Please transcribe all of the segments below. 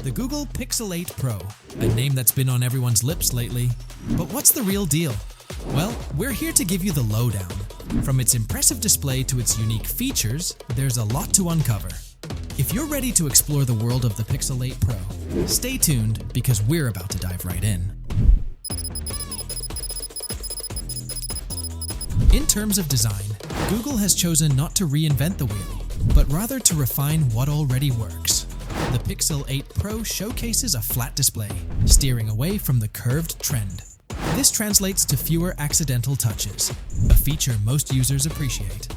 The Google Pixel 8 Pro, a name that's been on everyone's lips lately. But what's the real deal? Well, we're here to give you the lowdown. From its impressive display to its unique features, there's a lot to uncover. If you're ready to explore the world of the Pixel 8 Pro, stay tuned because we're about to dive right in. In terms of design, Google has chosen not to reinvent the wheel, but rather to refine what already works. The Pixel 8 Pro showcases a flat display, steering away from the curved trend. This translates to fewer accidental touches, a feature most users appreciate.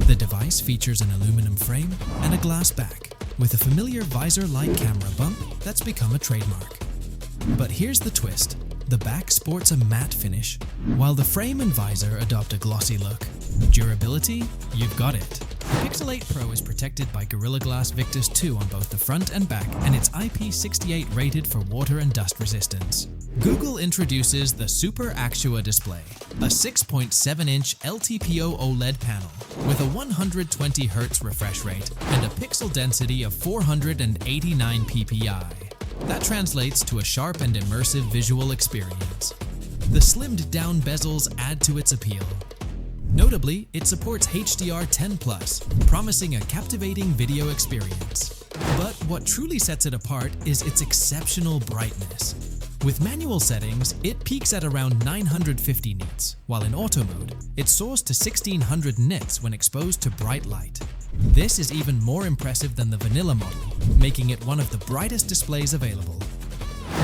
The device features an aluminum frame and a glass back, with a familiar visor-like camera bump that's become a trademark. But here's the twist. The back sports a matte finish, while the frame and visor adopt a glossy look. Durability? You've got it. The Pixel 8 Pro is protected by Gorilla Glass Victus 2 on both the front and back, and it's IP68 rated for water and dust resistance. Google introduces the Super Actua display, a 6.7-inch LTPO OLED panel with a 120Hz refresh rate and a pixel density of 489 ppi. That translates to a sharp and immersive visual experience. The slimmed-down bezels add to its appeal. Notably, it supports HDR10+, promising a captivating video experience. But what truly sets it apart is its exceptional brightness. With manual settings, it peaks at around 950 nits, while in auto mode, it soars to 1600 nits when exposed to bright light. This is even more impressive than the vanilla model, making it one of the brightest displays available.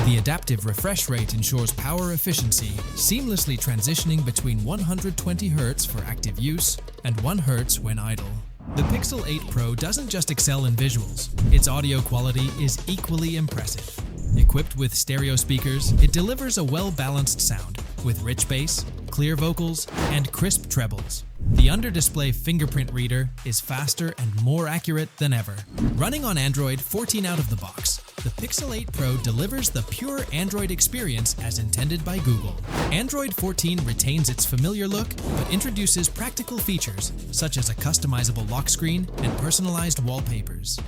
The adaptive refresh rate ensures power efficiency, seamlessly transitioning between 120Hz for active use and 1Hz when idle. The Pixel 8 Pro doesn't just excel in visuals, its audio quality is equally impressive. Equipped with stereo speakers, it delivers a well-balanced sound, with rich bass, clear vocals, and crisp trebles. The under-display fingerprint reader is faster and more accurate than ever. Running on Android 14 out of the box, the Pixel 8 Pro delivers the pure Android experience as intended by Google. Android 14 retains its familiar look, but introduces practical features, such as a customizable lock screen and personalized wallpapers.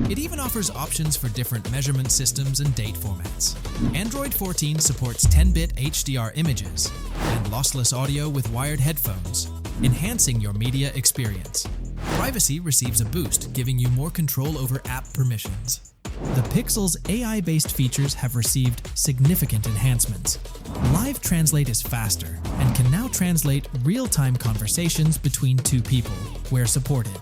It even offers options for different measurement systems and date formats. Android 14 supports 10-bit HDR images and lossless audio with wired headphones, enhancing your media experience. Privacy receives a boost, giving you more control over app permissions. The Pixel's AI-based features have received significant enhancements. Live Translate is faster and can now translate real-time conversations between two people, where supported.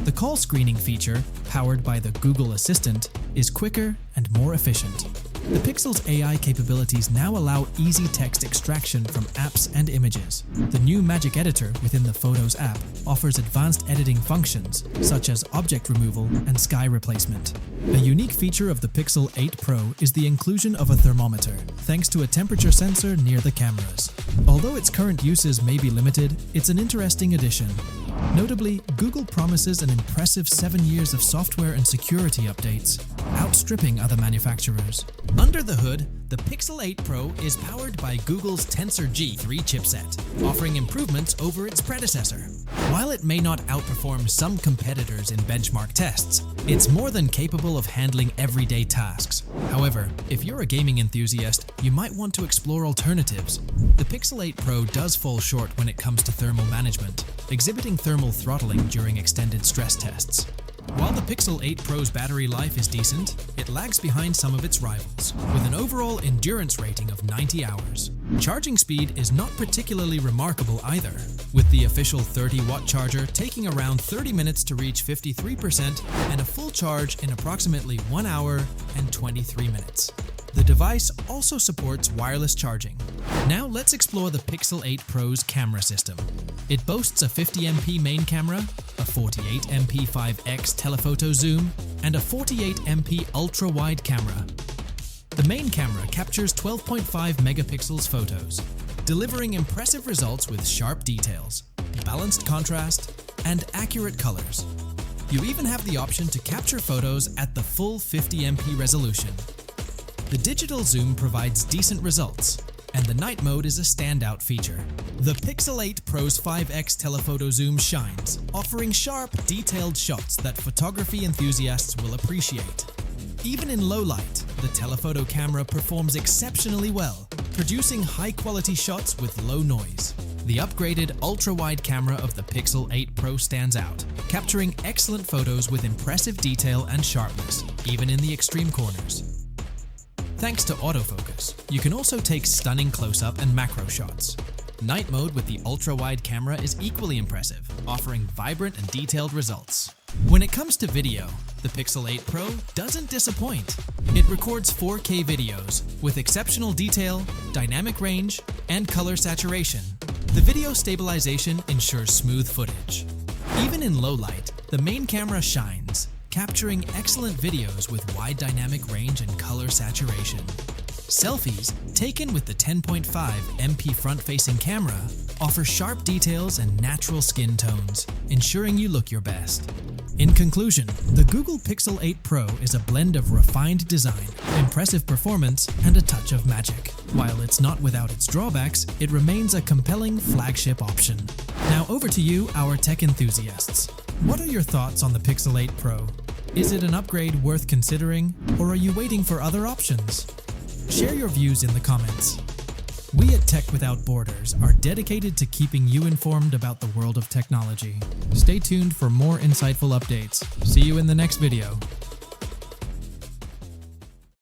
The call screening feature, powered by the Google Assistant, is quicker and more efficient. The Pixel's AI capabilities now allow easy text extraction from apps and images. The new Magic Editor within the Photos app offers advanced editing functions, such as object removal and sky replacement. A unique feature of the Pixel 8 Pro is the inclusion of a thermometer, thanks to a temperature sensor near the cameras. Although its current uses may be limited, it's an interesting addition. Notably, Google promises an impressive 7 years of software and security updates, outstripping other manufacturers. Under the hood, the Pixel 8 Pro is powered by Google's Tensor G3 chipset, offering improvements over its predecessor. While it may not outperform some competitors in benchmark tests, it's more than capable of handling everyday tasks. However, if you're a gaming enthusiast, you might want to explore alternatives. The Pixel 8 Pro does fall short when it comes to thermal management, exhibiting thermal throttling during extended stress tests. While the Pixel 8 Pro's battery life is decent, it lags behind some of its rivals, with an overall endurance rating of 90 hours. Charging speed is not particularly remarkable either, with the official 30-watt charger taking around 30 minutes to reach 53% and a full charge in approximately 1 hour and 23 minutes. The device also supports wireless charging. Now let's explore the Pixel 8 Pro's camera system. It boasts a 50MP main camera, a 48MP 5x telephoto zoom, and a 48MP ultra-wide camera. The main camera captures 12.5 megapixels photos, delivering impressive results with sharp details, balanced contrast, and accurate colors. You even have the option to capture photos at the full 50MP resolution. The digital zoom provides decent results, and the night mode is a standout feature. The Pixel 8 Pro's 5x telephoto zoom shines, offering sharp, detailed shots that photography enthusiasts will appreciate. Even in low light, the telephoto camera performs exceptionally well, producing high-quality shots with low noise. The upgraded ultra-wide camera of the Pixel 8 Pro stands out, capturing excellent photos with impressive detail and sharpness, even in the extreme corners. Thanks to autofocus, you can also take stunning close-up and macro shots. Night mode with the ultra-wide camera is equally impressive, offering vibrant and detailed results. When it comes to video, the Pixel 8 Pro doesn't disappoint. It records 4K videos with exceptional detail, dynamic range, and color saturation. The video stabilization ensures smooth footage. Even in low light, the main camera shines, capturing excellent videos with wide dynamic range and color saturation. Selfies, taken with the 10.5 MP front-facing camera, offer sharp details and natural skin tones, ensuring you look your best. In conclusion, the Google Pixel 8 Pro is a blend of refined design, impressive performance, and a touch of magic. While it's not without its drawbacks, it remains a compelling flagship option. Now over to you, our tech enthusiasts. What are your thoughts on the Pixel 8 Pro? Is it an upgrade worth considering, or are you waiting for other options? Share your views in the comments. We at Tech Without Borders are dedicated to keeping you informed about the world of technology. Stay tuned for more insightful updates. See you in the next video.